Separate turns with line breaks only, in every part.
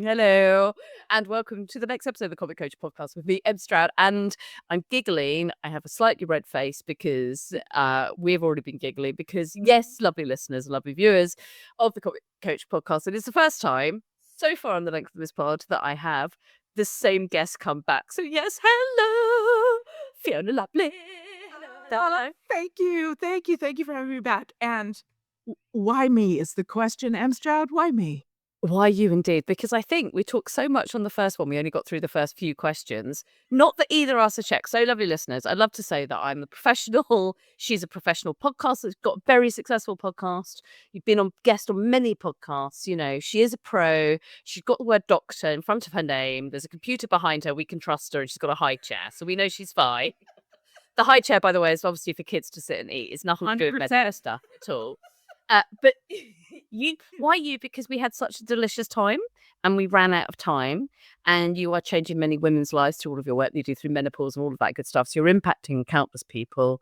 Hello, and welcome to the next episode of the Comic Coach podcast with me, Em Stroud. And I'm giggling. I have a slightly red face because we've already been giggling because, yes, lovely listeners, lovely viewers of the Comic Coach podcast. It is the first time so far on the length of this pod that I have the same guest come back. So, yes, hello, Fiona Lovely. Hello.
Thank you. Thank you for having me back. And why me is the question, M. Stroud? Why me?
Why you indeed? Because I think we talked so much on the first one. We only got through the first few questions. Not that either of us are checked. So lovely listeners. I'd love to say that I'm the professional. She's a professional podcaster. She's got a very successful podcast. You've been on guest on many podcasts. You know, she is a pro. She's got the word doctor in front of her name. There's a computer behind her. We can trust her. And she's got a high chair. So we know she's fine. The high chair, by the way, is obviously for kids to sit and eat. It's nothing to do with medical stuff at all. But why you? Because we had such a delicious time and we ran out of time, and you are changing many women's lives through all of your work that you do through menopause and all of that good stuff. So you're impacting countless people.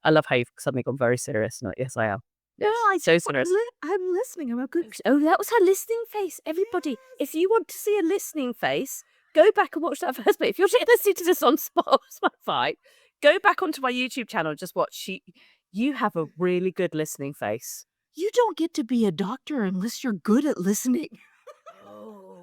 I love how you've suddenly gone very serious. No, yes, I am. Yeah, I'm so serious.
I'm listening. I'm a good.
Oh, that was her listening face. Everybody, if you want to see a listening face, go back and watch that first bit. If you're listening to this on Spotify, go back onto my YouTube channel and just watch. You have a really good listening face.
You don't get to be a doctor unless you're good at listening.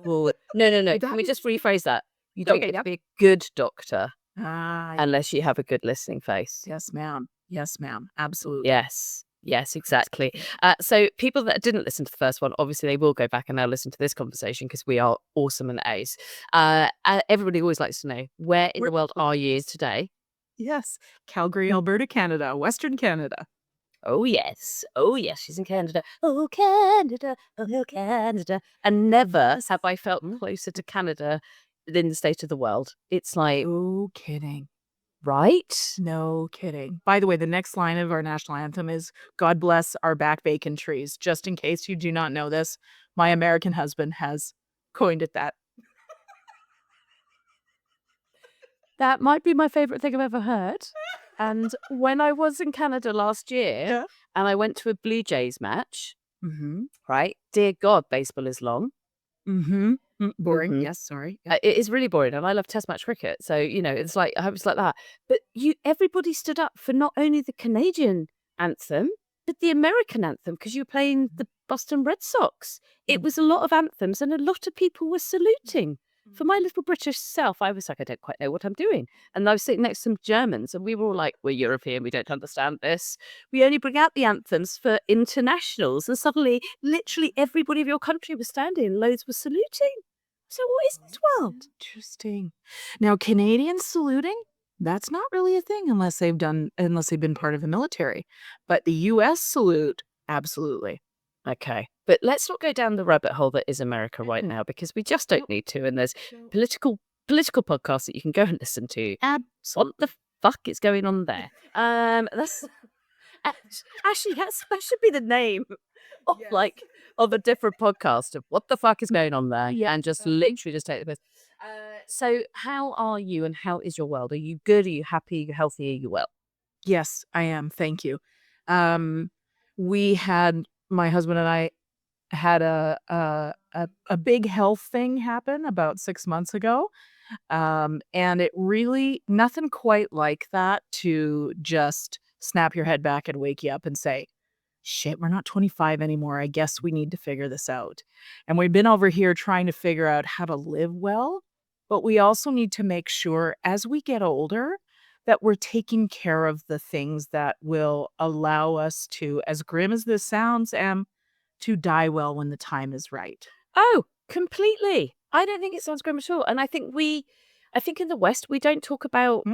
Well, no. Can we just rephrase that? You don't get to be a good doctor unless you have a good listening face.
Yes, ma'am. Yes, ma'am. Absolutely.
Yes, exactly. So people that didn't listen to the first one, obviously they will go back and now listen to this conversation because we are awesome and ace. Everybody always likes to know, where in the world are you today?
Yes. Calgary, Alberta, Canada. Western Canada.
Oh, yes, she's in Canada. Oh, Canada, oh, Canada. And never have I felt closer to Canada than the state of the world. It's like,
no kidding.
Right?
No kidding. By the way, the next line of our national anthem is God bless our back bacon trees. Just in case you do not know this, my American husband has coined it that.
That might be my favorite thing I've ever heard. And when I was in Canada last year and I went to a Blue Jays match, right? Dear God, baseball is long.
Boring. Yes, sorry.
It is really boring, and I love Test match cricket. So it's like I hope it's like that. But everybody stood up for not only the Canadian anthem but the American anthem because you were playing the Boston Red Sox. It was a lot of anthems, and a lot of people were saluting. For my little British self, I was like, I don't quite know what I'm doing. And I was sitting next to some Germans, and we were all like, we're European, we don't understand this. We only bring out the anthems for internationals. And suddenly, literally everybody of your country was standing, loads were saluting. So what is this world?
Interesting. Now, Canadians saluting, that's not really a thing unless they've been part of the military. But the U.S. salute, absolutely.
Okay. But let's not go down the rabbit hole that is America right now, because we just don't need to. And there's political podcasts that you can go and listen to. What the fuck is going on there? That's actually that should be the name of a different podcast of what the fuck is going on there, and just literally just take the piss. So how are you, and how is your world? Are you good? Are you happy? Are you healthy? Are you well?
Yes, I am. Thank you. My husband and I had a big health thing happen about 6 months ago. And it really, nothing quite like that to just snap your head back and wake you up and say, shit, we're not 25 anymore. I guess we need to figure this out. And we've been over here trying to figure out how to live well, but we also need to make sure as we get older that we're taking care of the things that will allow us to, as grim as this sounds, to die well when the time is right.
Oh, completely. I don't think it sounds grim at all. And I think in the West, we don't talk about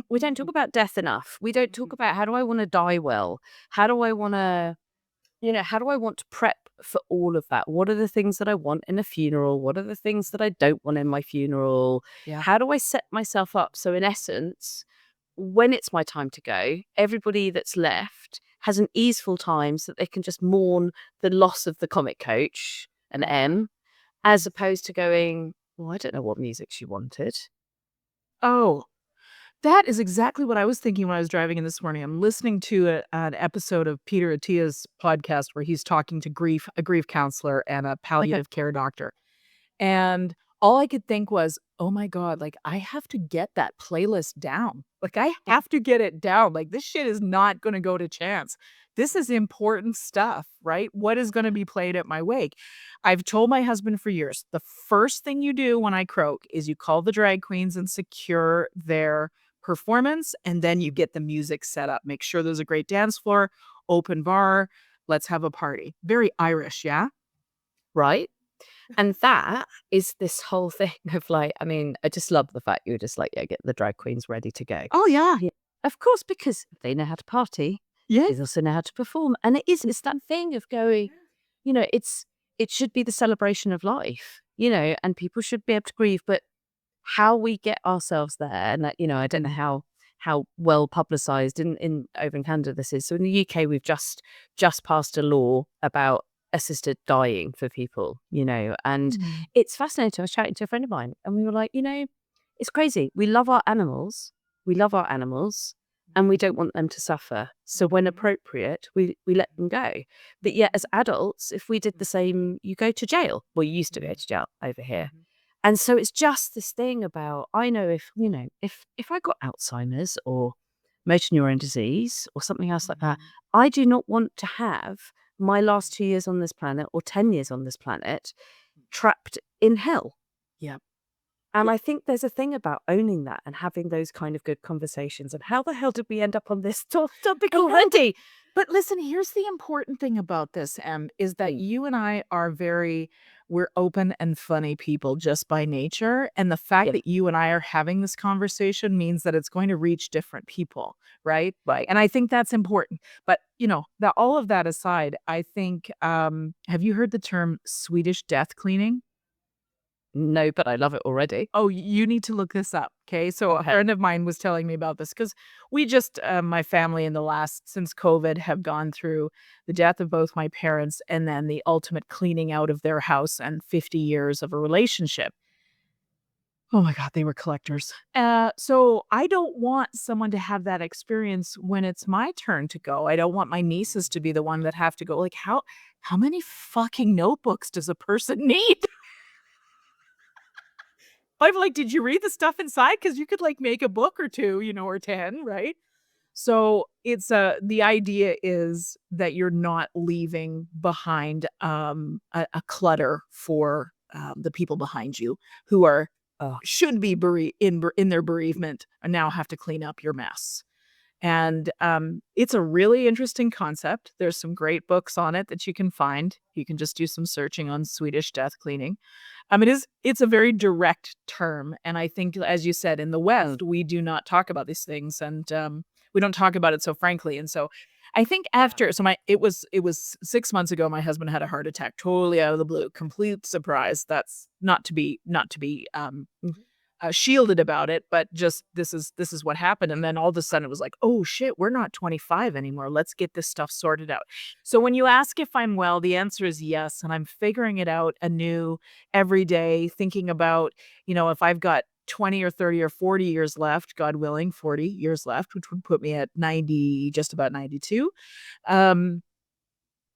death enough. We don't talk about how do I want to die well? How do I want to prep for all of that? What are the things that I want in a funeral? What are the things that I don't want in my funeral?
Yeah.
How do I set myself up? So in essence, when it's my time to go, everybody that's left has an easeful time so that they can just mourn the loss of the comic coach and Em, as opposed to going, well, I don't know what music she wanted.
Oh, that is exactly what I was thinking when I was driving in this morning. I'm listening to an episode of Peter Attia's podcast where he's talking to a grief counselor and a palliative care doctor. And all I could think was, "Oh my god, like, I have to get that playlist down. Like, I have to get it down. Like, this shit is not gonna go to chance. This is important stuff, right? What is gonna be played at my wake?" I've told my husband for years, the first thing you do when I croak is you call the drag queens and secure their performance, and then you get the music set up. Make sure there's a great dance floor, open bar, let's have a party. Very Irish, yeah?
Right? And that is this whole thing of like, I mean, I just love the fact you were just like, yeah, get the drag queens ready to go.
Oh, yeah.
Yeah. Of course, because they know how to party,
Yeah.
they also know how to perform. And it's that thing of going, you know, it should be the celebration of life, you know, and people should be able to grieve. But how we get ourselves there, and that, you know, I don't know how well publicized in over in Canada this is. So in the UK, we've just passed a law about assisted dying for people, you know, and
Mm.
it's fascinating. I was chatting to a friend of mine, and we were like, you know, it's crazy. We love our animals, and we don't want them to suffer. So when appropriate, we let them go. But yet, as adults, if we did the same, you go to jail. Well, you used to go to jail over here. And so it's just this thing about, I know if, you know, if I got Alzheimer's or motor neuron disease or something else like that, I do not want to have my last 2 years on this planet or 10 years on this planet trapped in hell.
Yeah.
And I think there's a thing about owning that and having those kind of good conversations. And how the hell did we end up on this topic already?
But listen, here's the important thing about this, is that
Mm.
you and I are we're open and funny people just by nature. And the fact
Yeah,
that you and I are having this conversation means that it's going to reach different people, right?
right.
And I think that's important. But, you know, that all of that aside, I think, have you heard the term Swedish death cleaning?
No, but I love it already.
Oh, you need to look this up, okay? So a
Okay.
friend of mine was telling me about this because we just, my family in the last since COVID have gone through the death of both my parents and then the ultimate cleaning out of their house and 50 years of a relationship. Oh my god, they were collectors. So I don't want someone to have that experience when it's my turn to go. I don't want my nieces to be the one that have to go. Like, how many fucking notebooks does a person need? I'm like, "Did you read the stuff inside? Because you could, like, make a book or 2, you know, or 10, right?" So, it's, the idea is that you're not leaving behind, a clutter for, the people behind you who are
Oh,
should be in their bereavement and now have to clean up your mess. And, it's a really interesting concept. There's some great books on it that you can find. You can just do some searching on Swedish death cleaning. It's a very direct term, and I think, as you said, in the
mm,
West, we do not talk about these things, and, we don't talk about it so frankly, and so I think
yeah.
after so my it was 6 months ago, my husband had a heart attack, totally out of the blue, complete surprise. That's not to be,
Mhm.
shielded about it, but just this is what happened, and then all of a sudden it was like, "Oh shit, we're not 25 anymore. Let's get this stuff sorted out." So when you ask if I'm well, the answer is yes, and I'm figuring it out anew every day, thinking about, if I've got 20 or 30 or 40 years left, God willing, 40 years left, which would put me at 90, just about 92. Um,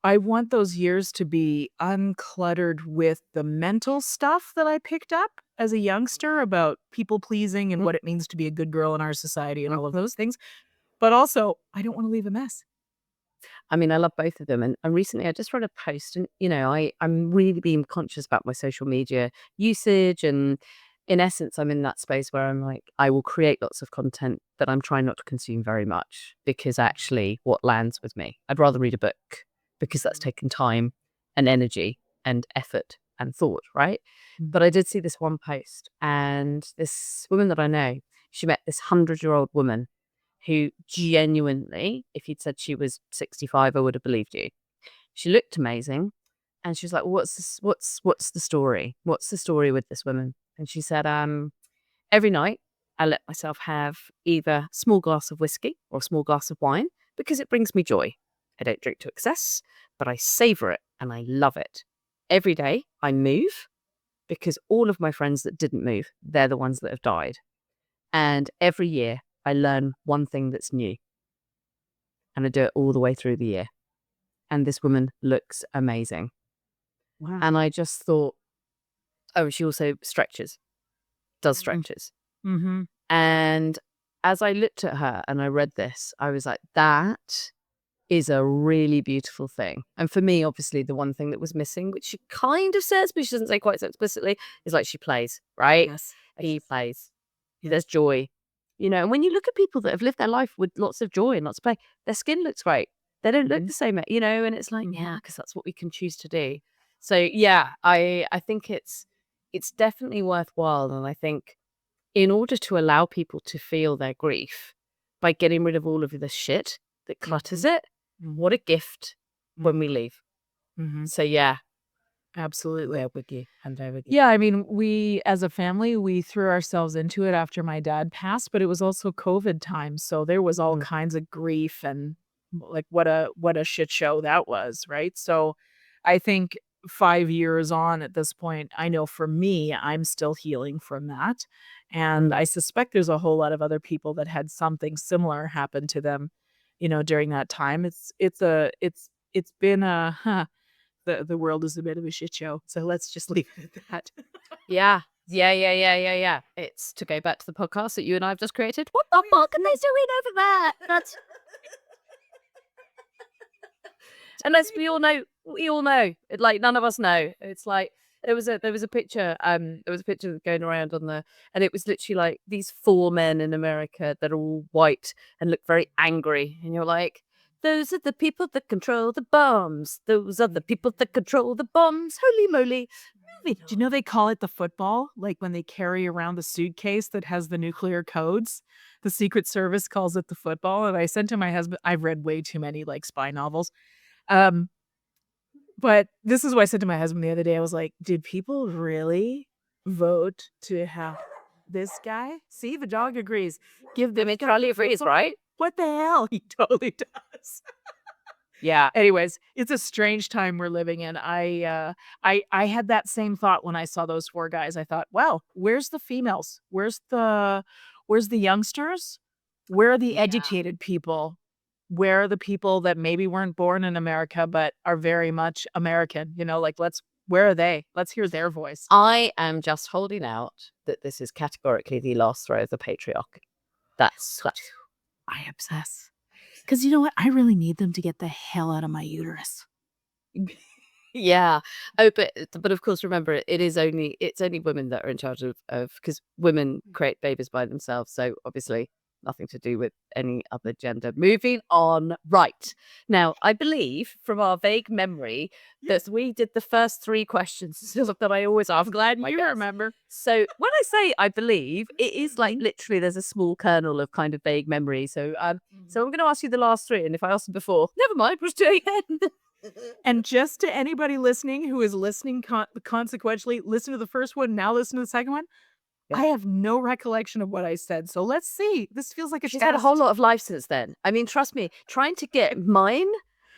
I want those years to be uncluttered with the mental stuff that I picked up as a youngster about people pleasing and
Mm,
what it means to be a good girl in our society and
mm.
all of those things. But also, I don't want to leave a mess.
I mean, I love both of them. And recently I just read a post and, you know, I'm really being conscious about my social media usage. And in essence, I'm in that space where I'm like, I will create lots of content, but I'm trying not to consume very much because actually what lands with me, I'd rather read a book because that's taken time and energy and effort and thought, right?
Mm.
But I did see this one post and this woman that I know, she met this 100-year-old woman who genuinely, if you'd said she was 65, I would have believed you. She looked amazing, and she was like, "Well, what's the story? What's the story with this woman?" And she said, every night I let myself have either a small glass of whiskey or a small glass of wine because it brings me joy. I don't drink to excess, but I savor it and I love it. Every day I move because all of my friends that didn't move, they're the ones that have died. And every year I learn one thing that's new and I do it all the way through the year. And this woman looks amazing.
Wow.
And I just thought, Oh, she also does
Mhm.
stretches.
Mm-hmm.
And as I looked at her and I read this, I was like, that is a really beautiful thing. And for me, obviously, the one thing that was missing, which she kind of says, but she doesn't say quite so explicitly, is like she plays, right?
Yes.
He plays.
Yes.
There's joy. And when you look at people that have lived their life with lots of joy and lots of play, their skin looks great. They don't look
Mhm.
the same, and it's like,
Mhm.
yeah, because that's what we can choose to do. So yeah, I think it's definitely worthwhile. And I think in order to allow people to feel their grief by getting rid of all of the shit that clutters it,
Mhm.
what a gift when we leave.
Mhm.
So yeah.
Absolutely.
There with you. I'm there with you.
Yeah, I mean, we as a family, we threw ourselves into it after my dad passed, but it was also COVID time, so there was all
Mm.
kinds of grief and like what a shit show that was, right? So I think 5 years on at this point, I know for me, I'm still healing from that. And I suspect there's a whole lot of other people that had something similar happen to them, during that time. It's been a the world is a bit of a shit show, so let's just leave it at that.
Yeah. Yeah. It's to go back to the podcast that you and I have just created. What the fuck are they doing over there? That's and as we all know, like none of us know. It's like there was a picture going around and it was literally like these four men in America that are all white and look very angry, and you're like, those are the people that control the bombs. Those are the people that control the bombs. Holy moly!
Do you know they call it the football? Like when they carry around the suitcase that has the nuclear codes? The Secret Service calls it the football. And I said to my husband, I've read way too many like spy novels. Um, but this is what I said to my husband the other day. I was like, did people really vote to have this guy? See, the dog agrees. Give
I
the
mean, Charlie agrees, right?
what the hell? He totally does.
Yeah.
Anyways, it's a strange time we're living in. I had that same thought when I saw those 4 guys. I thought, "Wow, where's the females? Where's the youngsters? Where are the
Yeah.
educated people? Where are the people that maybe weren't born in America but are very much American?" Like, where are they? Let's hear their voice.
I am just holding out that this is categorically the last throw of the patriarch. That's
I obsess. Because you know what? I really need them to get the hell out of my uterus.
yeah. Oh, but of course, remember it's only women that are in charge of because women create babies by themselves. So obviously nothing to do with any other gender. Moving on. Right. Now, I believe from our vague memory that we did the first 3 questions that I always ask.
I'm glad
my
you
guests.
remember.
So when I say I believe, it is like literally there's a small kernel of kind of vague memory. So so I'm going to ask you the last 3, and if I asked them before, never mind, we'll just do it again.
And just to anybody listening who is listening consequentially, listen to the first one, now listen to the second one.
Yeah.
I have no recollection of what I said. So let's see. This feels like a
She's
test.
had a whole lot of life since then. I mean, trust me, trying to get mine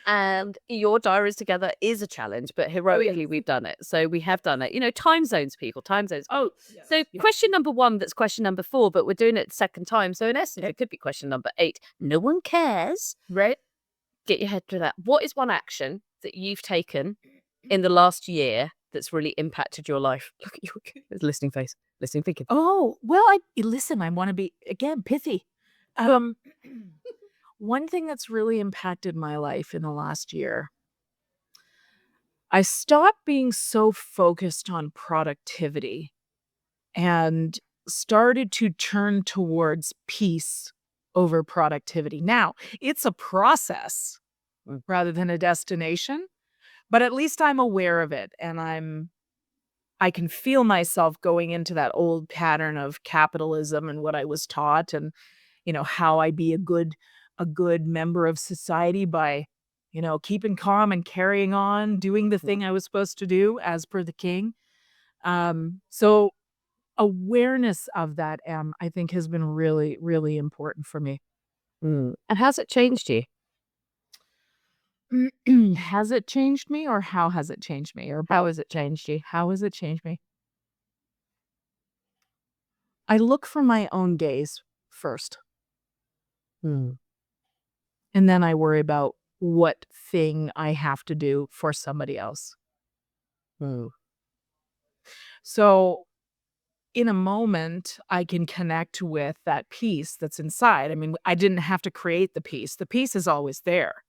and your diaries together is a challenge, but heroically we've done it. So we have done it. Time zones, people, time zones. Oh, so question number 1, that's question number 4, but we're doing it second time. So in essence, it could be question number 8. No one cares.
Right?
Get your head through that. What is one action that you've taken in the last year that's really impacted your life? Look at your listening face, listening, thinking.
Oh, well, listen, I want to be again pithy. One thing that's really impacted my life in the last year, I stopped being so focused on productivity and started to turn towards peace over productivity. Now, it's a process rather than a destination, but at least I'm aware of it and I can feel myself going into that old pattern of capitalism and what I was taught and how I be a good member of society by keeping calm and carrying on doing the thing I was supposed to do as per the king. So awareness of that, I think has been really, really important for me.
And how's it changed you?
Has it changed me or how has it changed me? Or
How has it changed you?
how has it changed me? I look for my own gaze first,
Hmm.
and then I worry about what thing I have to do for somebody else.
Hmm.
So in a moment, I can connect with that peace that's inside. I mean, I didn't have to create the peace. The peace is always there.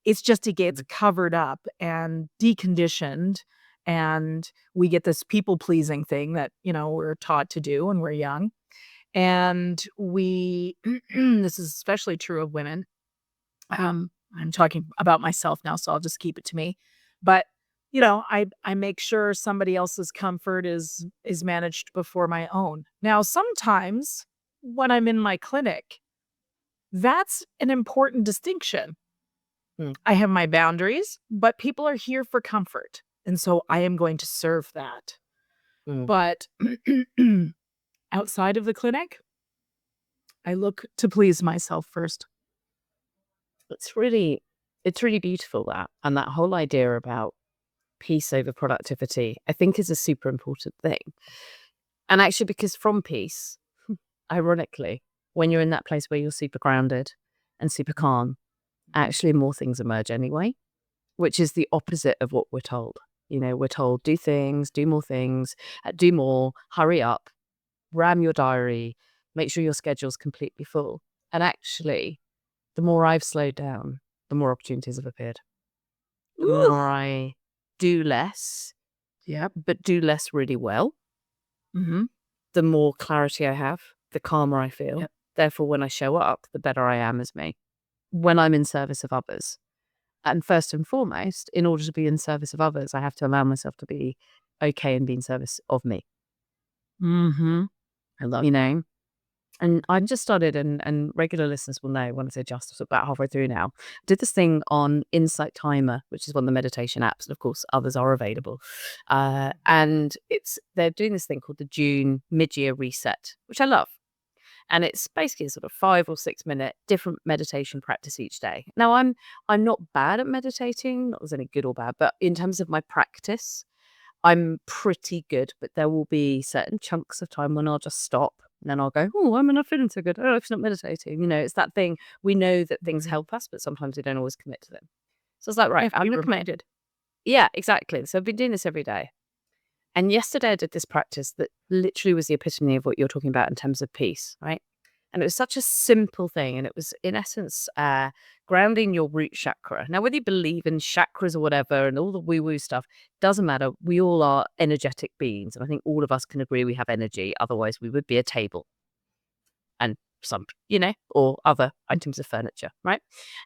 It's just it gets covered up and deconditioned, and we get this people-pleasing thing that, we're taught to do when we're young. And we this is especially true of women. I'm talking about myself now, so I'll just keep it to me. But, I make sure somebody else's comfort is managed before my own. Now, sometimes when I'm in my clinic, that's an important distinction.
Mm,
I have my boundaries, but people are here for comfort, and so I am going to serve that.
mm.
But outside of the clinic, I look to please myself first.
It's really it's really beautiful that, and that whole idea about peace over productivity, I think is a super important thing. And actually, because from peace, ironically, when you're in that place where you're super grounded and super calm, actually more things emerge anyway, which is the opposite of what we're told. We're told do things, do more things, do more, hurry up, ram your diary, make sure your schedule's completely full. And actually, the more I've slowed down, the more opportunities have appeared. The
Ooh.
more I do less,
Yep.
but do less really well,
Mhm.
the more clarity I have, the calmer I feel.
Yep.
Therefore, when I show up, the better I am as me. When I'm in service of others. And first and foremost, in order to be in service of others, I have to allow myself to be okay and be in service of me.
Mhm. I love
You
that.
know? And I've just started, and regular listeners will know when I say just, so about halfway through now. Did this thing on Insight Timer, which is one of the meditation apps, and of course others are available. And they're doing this thing called the June mid-year reset, which I love. And it's basically a sort of 5 or 6 minute different meditation practice each day. Now I'm not bad at meditating, not as any good or bad, but in terms of my practice, I'm pretty good, but there will be certain chunks of time when I'll just stop and then I'll go, oh, I'm not feeling so good. Oh, it's not meditating. It's that thing. We know that things
Mhm.
help us, but sometimes we don't always commit to them. So it's like, right,
I have to
I'm
be
going to commit.
reminded.
Yeah, exactly. So I've been doing this every day. And yesterday I did this practice that literally was the epitome of what you're talking about in terms of peace, right? And it was such a simple thing. And it was, in essence, grounding your root chakra. Now, whether you believe in chakras or whatever and all the woo woo stuff, doesn't matter. We all are energetic beings. And I think all of us can agree we have energy. Otherwise, we would be a table and or other items of furniture, right?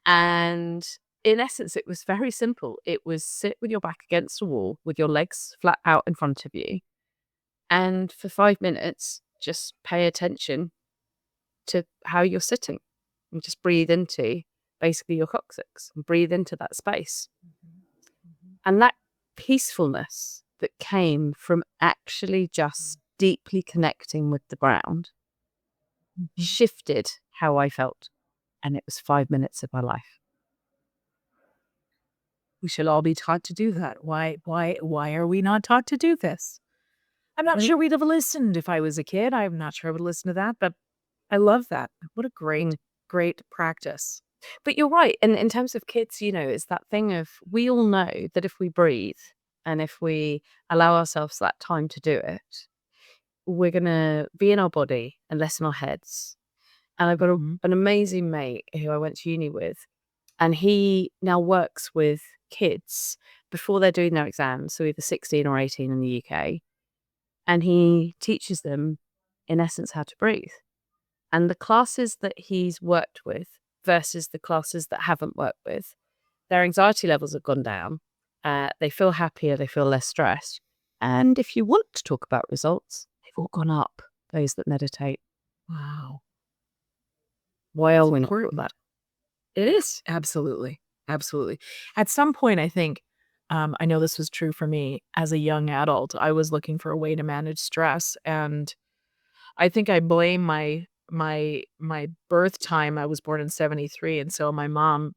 And in essence, it was very simple. It was sit with your back against a wall with your legs flat out in front of you. And for 5 minutes, just pay attention to how you're sitting and just breathe into basically your coccyx and breathe into that space.
Mhm. Mhm.
And that peacefulness that came from actually just deeply connecting with the ground
Mhm.
shifted how I felt. And it was 5 minutes of my life.
We should all be taught to do that. Why are we not taught to do this? I'm not
Right?
sure we'd have listened if I was a kid. I'm not sure I would listen to that, but I love that. What a great,
Mm.
great practice.
But you're right. And in terms of kids, it's that thing of we all know that if we breathe and if we allow ourselves that time to do it, we're going to be in our body and less in our heads. And I've got
Mhm.
an amazing mate who I went to uni with, and he now works with kids before they're doing their exams, so either 16 or 18 in the UK, and he teaches them, in essence, how to breathe. And the classes that he's worked with versus the classes that haven't worked with, their anxiety levels have gone down. They feel happier, they feel less stressed. And if you want to talk about results, they've all gone up, those that meditate.
Wow.
Why are
It's
we not taught
important.
that? It is.
Absolutely. Absolutely. At some point, I think, I know this was true for me as a young adult. I was looking for a way to manage stress, and I think I blame my birth time. I was born in '73, and so my mom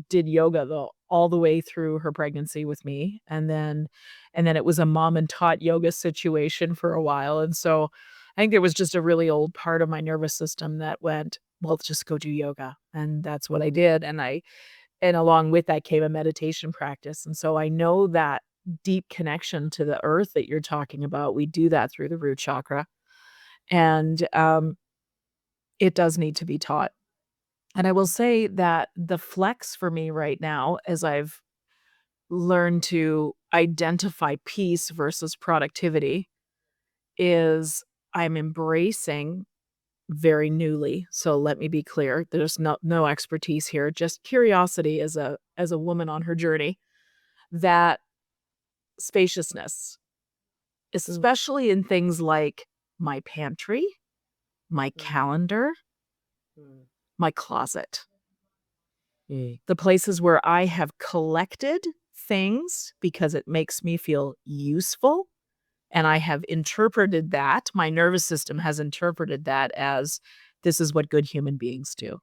did yoga all the way through her pregnancy with me, and then it was a mom and taught yoga situation for a while, and so I think there was just a really old part of my nervous system that went, "Well, just go do yoga," and that's what I did, and along with that came a meditation practice, and so I know that deep connection to the earth that you're talking about. We do that through the root chakra. And it does need to be taught. And I will say that the flex for me right now, as I've learned to identify peace versus productivity, is I'm embracing very newly. So let me be clear, there's no expertise here, just curiosity as a woman on her journey, that spaciousness, especially in things like my pantry, my calendar, my closet. The places where I have collected things because it makes me feel useful. And I have interpreted that, my nervous system has interpreted that as this is what good human beings do.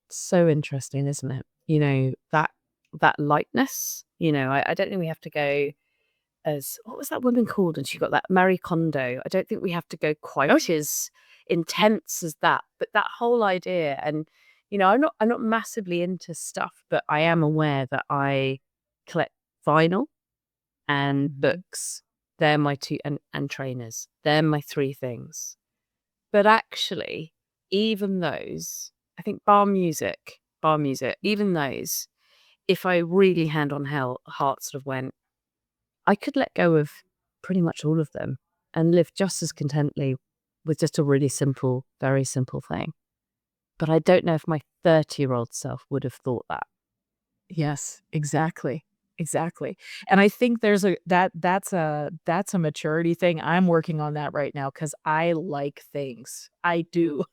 So interesting, isn't it? That lightness, I don't think we have to go as, what was that woman called? And she got that Marie Kondo. I don't think we have to go quite as intense as that, but that whole idea. And, I'm not massively into stuff, but I am aware that I collect vinyl and books. They're my two, and trainers. They're my three things. But actually, even those, I think bar music, even those, if I really hand on heart sort of went, I could let go of pretty much all of them and live just as contently with just a really simple, very simple thing. But I don't know if my 30-year-old self would have thought that.
Yes, exactly. Exactly. And I think there's that's a maturity thing. I'm working on that right now because I like things. I do.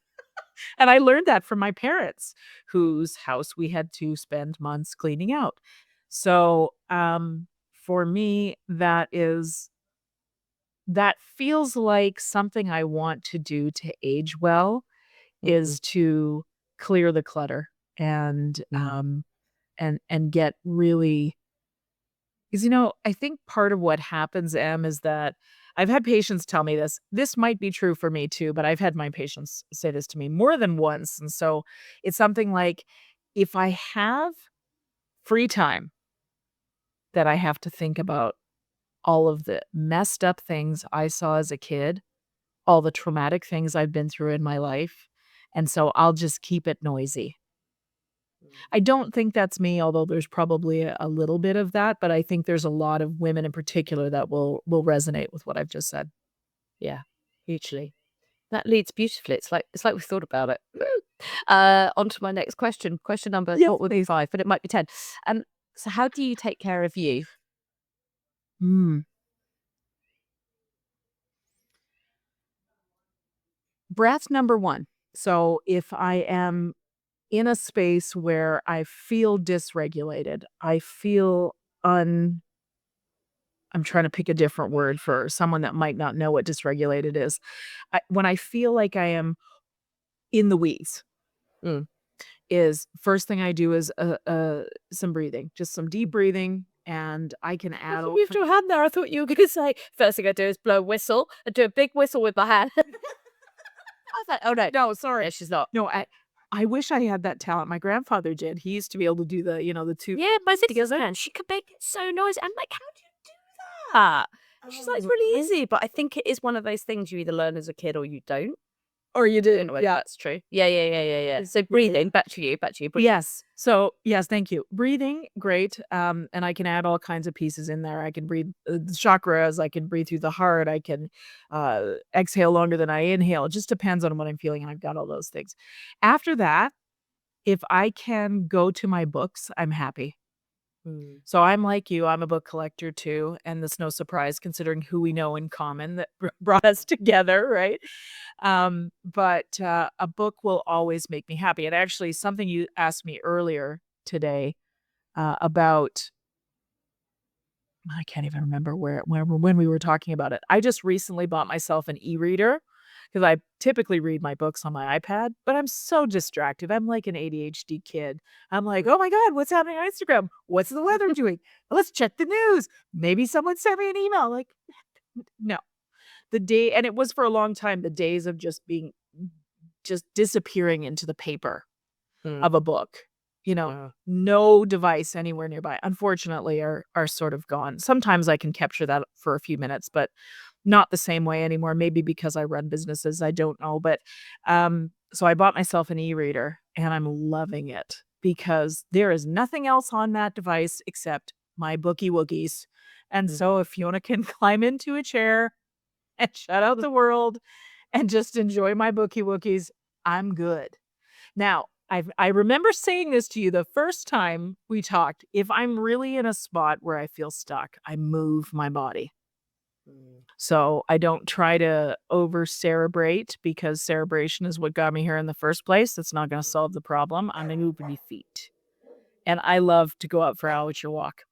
And I learned that from my parents, whose house we had to spend months cleaning out. So, for me, that feels like something I want to do to age well, is to clear the clutter and, get really, because, I think part of what happens, Em, is that I've had patients tell me this. This might be true for me too, but I've had my patients say this to me more than once. And so it's something like, if I have free time, that I have to think about all of the messed up things I saw as a kid, all the traumatic things I've been through in my life. And so I'll just keep it noisy. I don't think that's me, although there's probably a little bit of that, but I think there's a lot of women in particular that will resonate with what I've just said.
Yeah, hugely. That leads beautifully. It's like we thought about it. On to my next question. Question number,
Yes,
what would be 5, but it might be 10. So how do you take care of you?
Mm. Breath number 1. So if I am in a space where I feel dysregulated, I feel I'm trying to pick a different word for someone that might not know what dysregulated is. When I feel like I am in the weeds,
Mm.
is first thing I do is some breathing, just some deep breathing, and I can add.
You have your hand there. I thought you were going to say, first thing I do is blow a whistle. I do a big whistle with my hand. I was like, oh no,
sorry.
yeah, she's not.
No, I wish I had that talent. My grandfather did. He used to be able to do the two.
Yeah, my sister can. She could make it so noisy. I'm like, how do you do that? She's like, it's really easy. But I think it is one of those things you either learn as a kid or you don't.
Or you
I don't
did.
know whether
Yeah.
that's true. Yeah. So breathing, back to you.
Yes. So, yes, thank you. Breathing, great. And I can add all kinds of pieces in there. I can breathe the chakras. I can breathe through the heart. I can exhale longer than I inhale. It just depends on what I'm feeling. And I've got all those things. After that, if I can go to my books, I'm happy. So I'm like you. I'm a book collector too. And that's no surprise considering who we know in common that brought us together, right? But a book will always make me happy. And actually, something you asked me earlier today about, I can't even remember when we were talking about it. I just recently bought myself an e-reader because I typically read my books on my iPad, but I'm so distracted. I'm like an ADHD kid. I'm like, oh my God, what's happening on Instagram? What's the weather doing? Let's check the news. Maybe someone sent me an email. Like, no. And it was for a long time, the days of just disappearing into the paper of a book.
Wow.
no device anywhere nearby, unfortunately, are sort of gone. Sometimes I can capture that for a few minutes, but not the same way anymore. Maybe because I run businesses, I don't know. But so I bought myself an e-reader and I'm loving it because there is nothing else on that device except my bookie wookies. And
Mm.
so if Fiona can climb into a chair and shut out the world and just enjoy my bookie wookies, I'm good. Now, I remember saying this to you the first time we talked. If I'm really in a spot where I feel stuck, I move my body.
Mm.
So I don't try to over cerebrate because cerebration is what got me here in the first place. It's not going to solve the problem. I'm going to move my feet. And I love to go out for an hour walk.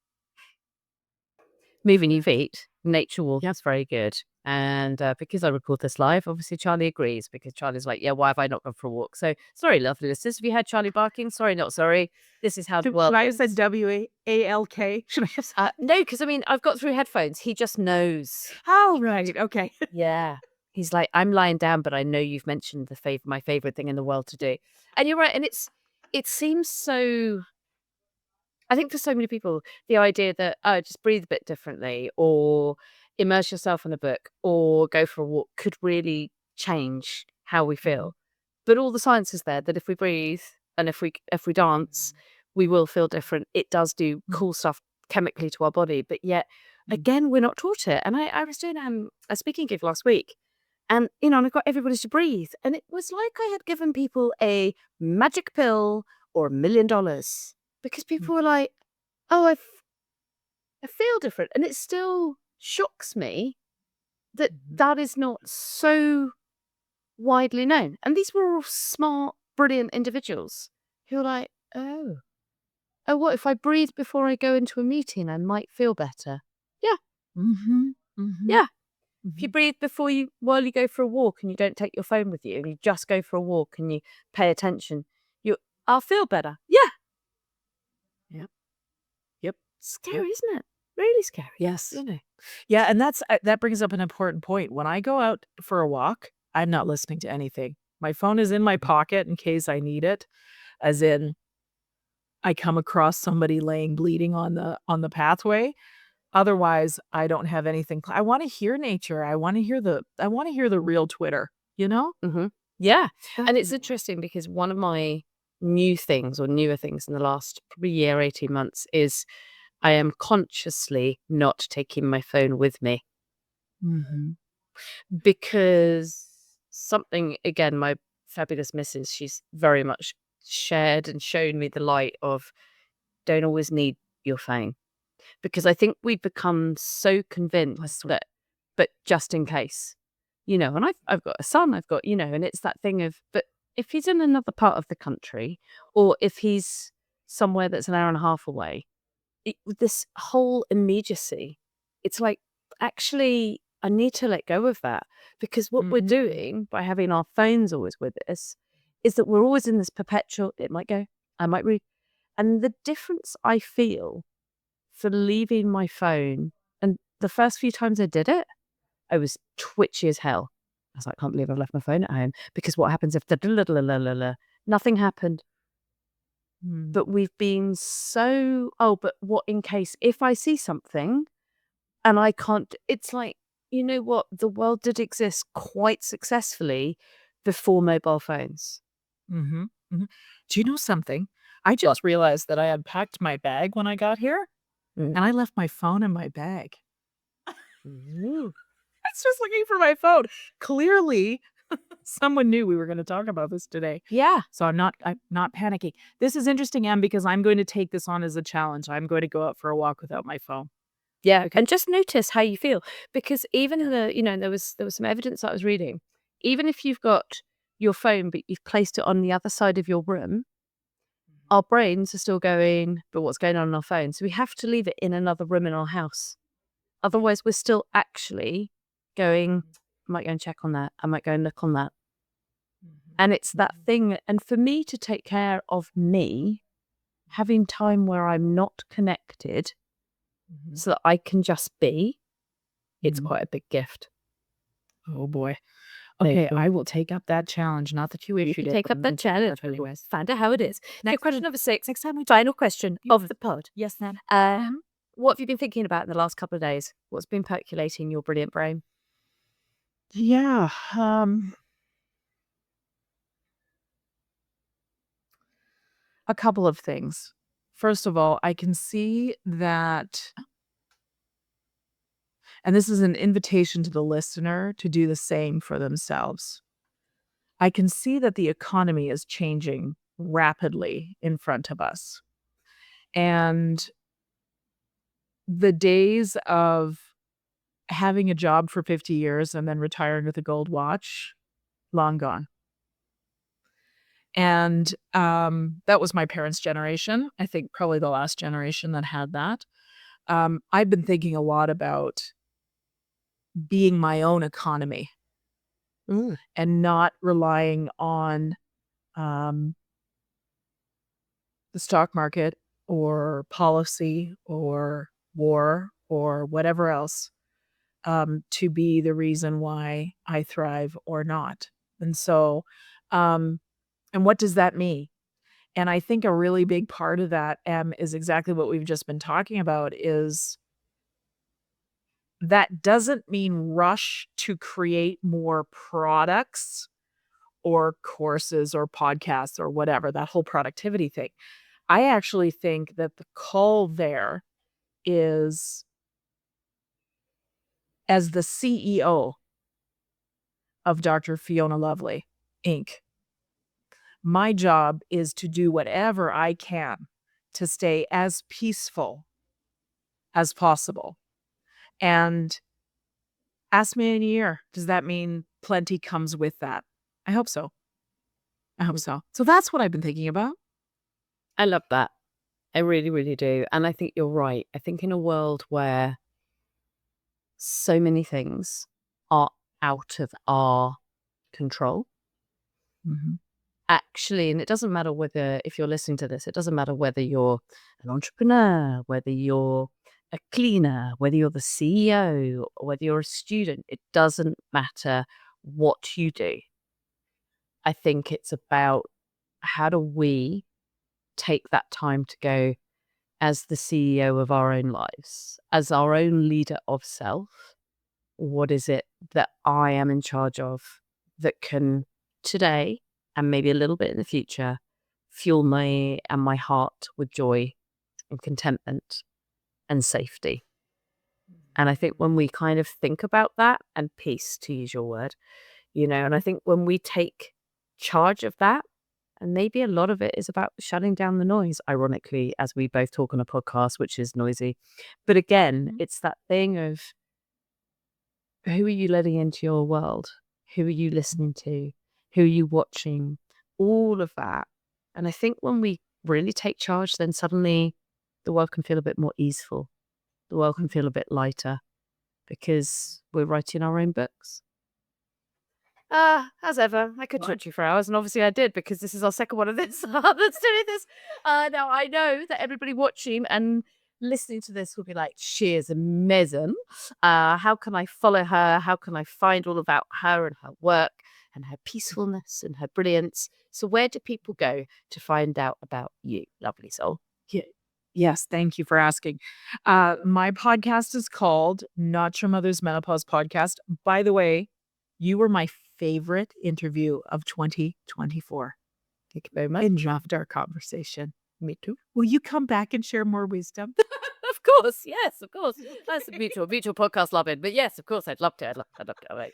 Moving your feet, nature walk
Yep.
is very good. And because I record this live, obviously Charlie agrees because Charlie's like, yeah, why have I not gone for a walk? So sorry, lovely listeners, if you had Charlie barking, sorry, not sorry. This is how the world
Should I have said
is.
WALK? Should I have said?
No, because I mean, I've got through headphones. He just knows.
Oh, right. Okay.
Yeah. He's like, I'm lying down, but I know you've mentioned my favorite thing in the world to do. And you're right. And it seems so, I think for so many people, the idea that, oh, just breathe a bit differently or immerse yourself in a book or go for a walk could really change how we feel. But all the science is there that if we breathe and if we dance, we will feel different. It does do cool stuff chemically to our body, but yet again, we're not taught it. And I was doing a speaking gig last week, and and I got everybody to breathe, and it was like I had given people a magic pill or $1 million because people were like, "Oh, I feel different," and it still shocks me that that is not so widely known. And these were all smart, brilliant individuals who were like, oh, what if I breathe before I go into a meeting? I might feel better. Yeah,
Mm-hmm. Mm-hmm.
yeah. If you breathe while you go for a walk and you don't take your phone with you and you just go for a walk and you pay attention, I'll feel better. Yeah.
Yep. Yep.
Scary, isn't it? Really scary.
Yes. Yeah, and that brings up an important point. When I go out for a walk, I'm not listening to anything. My phone is in my pocket in case I need it, as in I come across somebody laying bleeding on the pathway. Otherwise, I don't have anything. I want to hear nature. I want to hear the real Twitter, you know?
Mm-hmm. Yeah. And it's
Definitely.
interesting because one of my new things or newer things in the last probably year, 18 months is I am consciously not taking my phone with me
Mhm.
because something, again, my fabulous missus, she's very much shared and shown me the light of don't always need your phone. Because I think we've become so convinced that, but just in case, and I've got a son, I've got, and it's that thing of, but if he's in another part of the country or if he's somewhere that's an hour and a half away, with this whole immediacy, it's like, actually, I need to let go of that because what we're doing by having our phones always with us is that we're always in this perpetual, it might go, I might read. And the difference I feel for leaving my phone, and the first few times I did it, I was twitchy as hell. I was like, "I can't believe I've left my phone at home," because what happens if nothing happened?
Mm.
But we've been so, "Oh, but what in case if I see something and I can't," it's like, you know what? The world did exist quite successfully before mobile phones.
Mhm. Mhm. Do you know something? I just realized that I unpacked my bag when I got here,
Mm.
and I left my phone in my bag.
Ooh.
I was just looking for my phone. Clearly, someone knew we were gonna talk about this today.
Yeah.
So I'm not panicking. This is interesting, Em, because I'm going to take this on as a challenge. I'm going to go out for a walk without my phone.
Yeah,
Okay.
and just notice how you feel because even there was some evidence I was reading. Even if you've got your phone, but you've placed it on the other side of your room, our brains are still going, but what's going on our phone? So we have to leave it in another room in our house. Otherwise, we're still actually going, I might go and check on that. I might go and look on that. And it's that thing. And for me to take care of me, having time where I'm not connected so that I can just be, it's
Mhm.
quite a big gift.
Oh boy. Okay, I will take up that challenge. Not that you issued it.
Take up that challenge.
Anyways.
Find out how it is.
Next
Question number 6.
Next time we
Final question of the pod.
Yes, ma'am.
What have you been thinking about in the last couple of days? What's been percolating in your brilliant brain?
Yeah. A couple of things. First of all, I can see that, and this is an invitation to the listener to do the same for themselves. I can see that the economy is changing rapidly in front of us. And the days of having a job for 50 years and then retiring with a gold watch, long gone. And that was my parents' generation. I think probably the last generation that had that. I've been thinking a lot about being my own economy and not relying on the stock market or policy or war or whatever else to be the reason why I thrive or not. And so, and what does that mean? And I think a really big part of that, is exactly what we've just been talking about, is that doesn't mean rush to create more products or courses or podcasts or whatever, that whole productivity thing. I actually think that the call there is, as the CEO of Dr. Fiona Lovely, Inc., my job is to do whatever I can to stay as peaceful as possible. And ask me in a year, does that mean plenty comes with that? I hope so. I hope so. So that's what I've been thinking about.
I love that. I really, really do. And I think you're right. I think in a world where so many things are out of our control, actually, and it doesn't matter whether, if you're listening to this, it doesn't matter whether you're an entrepreneur, whether you're a cleaner, whether you're the CEO, or whether you're a student, it doesn't matter what you do. I think it's about how do we take that time to go, as the CEO of our own lives, as our own leader of self, what is it that I am in charge of that can today and maybe a little bit in the future fuel me and my heart with joy and contentment and safety. And I think when we kind of think about that, and peace, to use your word, and I think when we take charge of that, and maybe a lot of it is about shutting down the noise, ironically, as we both talk on a podcast, which is noisy. But again, it's that thing of, who are you letting into your world? Who are you listening to? Who are you watching? All of that. And I think when we really take charge, then suddenly the world can feel a bit more easeful. The world can feel a bit lighter because we're writing our own books. As ever, I could talk to you for hours, and obviously I did, because this is our second one of this that's doing this. Now, I know that everybody watching and listening to this will be like, she is amazing. How can I follow her? How can I find all about her and her work and her peacefulness and her brilliance? So where do people go to find out about you, lovely soul?
Yes, thank you for asking. My podcast is called Not Your Mother's Menopause Podcast. By the way, you were my favorite interview of 2024.
Thank you very much.
Enjoyed our conversation.
Me too.
Will you come back and share more wisdom?
Of course, yes, of course. That's a mutual podcast loving. But yes, of course, I'd love to. I'd love to. All right.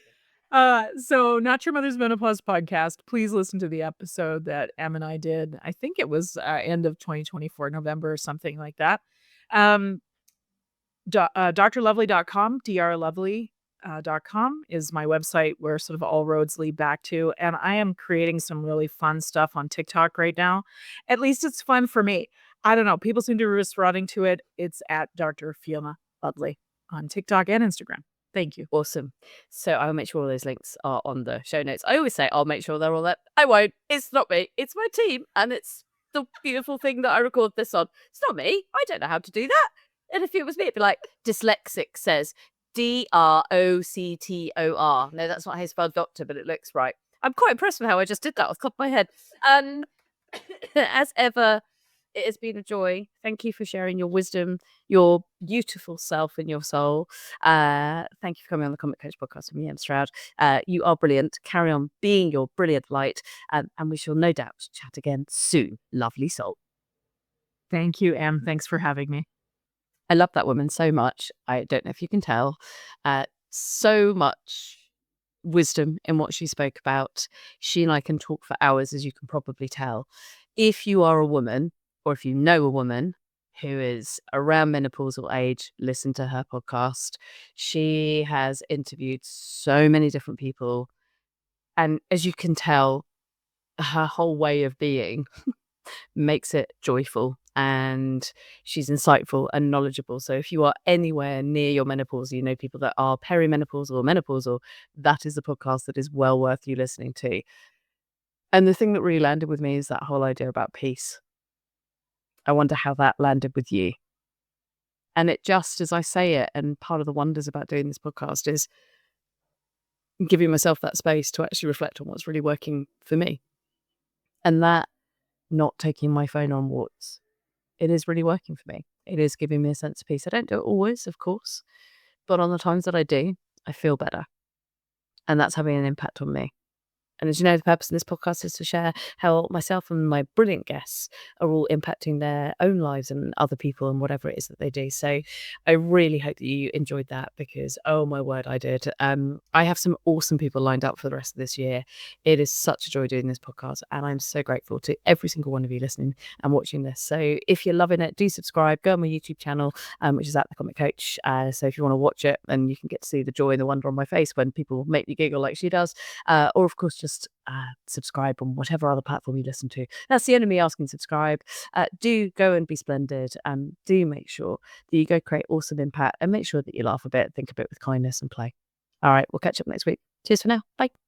So Not Your Mother's Menopause Podcast. Please listen to the episode that Em and I did. I think it was end of 2024, November or something like that. drlovely.com, drlovely.com is my website where sort of all roads lead back to. And I am creating some really fun stuff on TikTok right now. At least it's fun for me. I don't know. People seem to be responding to it. It's at Dr. Fiona Lovely on TikTok and Instagram. Thank you.
Awesome. So I'll make sure all those links are on the show notes. I always say I'll make sure they're all there. I won't. It's not me. It's my team. And it's the beautiful thing that I record this on. It's not me. I don't know how to do that. And if it was me, it'd be like, dyslexic says, Droctor. No, that's not how you spell doctor, but it looks right. I'm quite impressed with how I just did that off the top of my head. As ever, it has been a joy. Thank you for sharing your wisdom, your beautiful self and your soul. Thank you for coming on the Comic Coach podcast with me, Em Stroud. You are brilliant. Carry on being your brilliant light, and we shall no doubt chat again soon. Lovely soul.
Thank you, Em. Thanks for having me.
I love that woman so much. I don't know if you can tell. So much wisdom in what she spoke about. She and I can talk for hours, as you can probably tell. If you are a woman, or if you know a woman who is around menopausal age, listen to her podcast. She has interviewed so many different people. And as you can tell, her whole way of being makes it joyful, and she's insightful and knowledgeable. So if you are anywhere near your menopause, you know people that are perimenopausal or menopausal, that is the podcast that is well worth you listening to. And the thing that really landed with me is that whole idea about peace. I wonder how that landed with you. And it just, as I say it, and part of the wonders about doing this podcast is giving myself that space to actually reflect on what's really working for me. And that not taking my phone on walks, it is really working for me. It is giving me a sense of peace. I don't do it always, of course, but on the times that I do, I feel better. And that's having an impact on me. And as you know, the purpose of this podcast is to share how myself and my brilliant guests are all impacting their own lives and other people and whatever it is that they do. So I really hope that you enjoyed that, because, oh my word, I did. I have some awesome people lined up for the rest of this year. It is such a joy doing this podcast, and I'm so grateful to every single one of you listening and watching this. So if you're loving it, do subscribe, go on my YouTube channel, which is at The Comic Coach. So if you want to watch it, and you can get to see the joy and the wonder on my face when people make me giggle like she does, or of course, just subscribe on whatever other platform you listen to. That's the enemy asking subscribe. Do go and be splendid, and do make sure that you go create awesome impact, and make sure that you laugh a bit, think a bit with kindness and play. All right, we'll catch up next week. Cheers for now. Bye.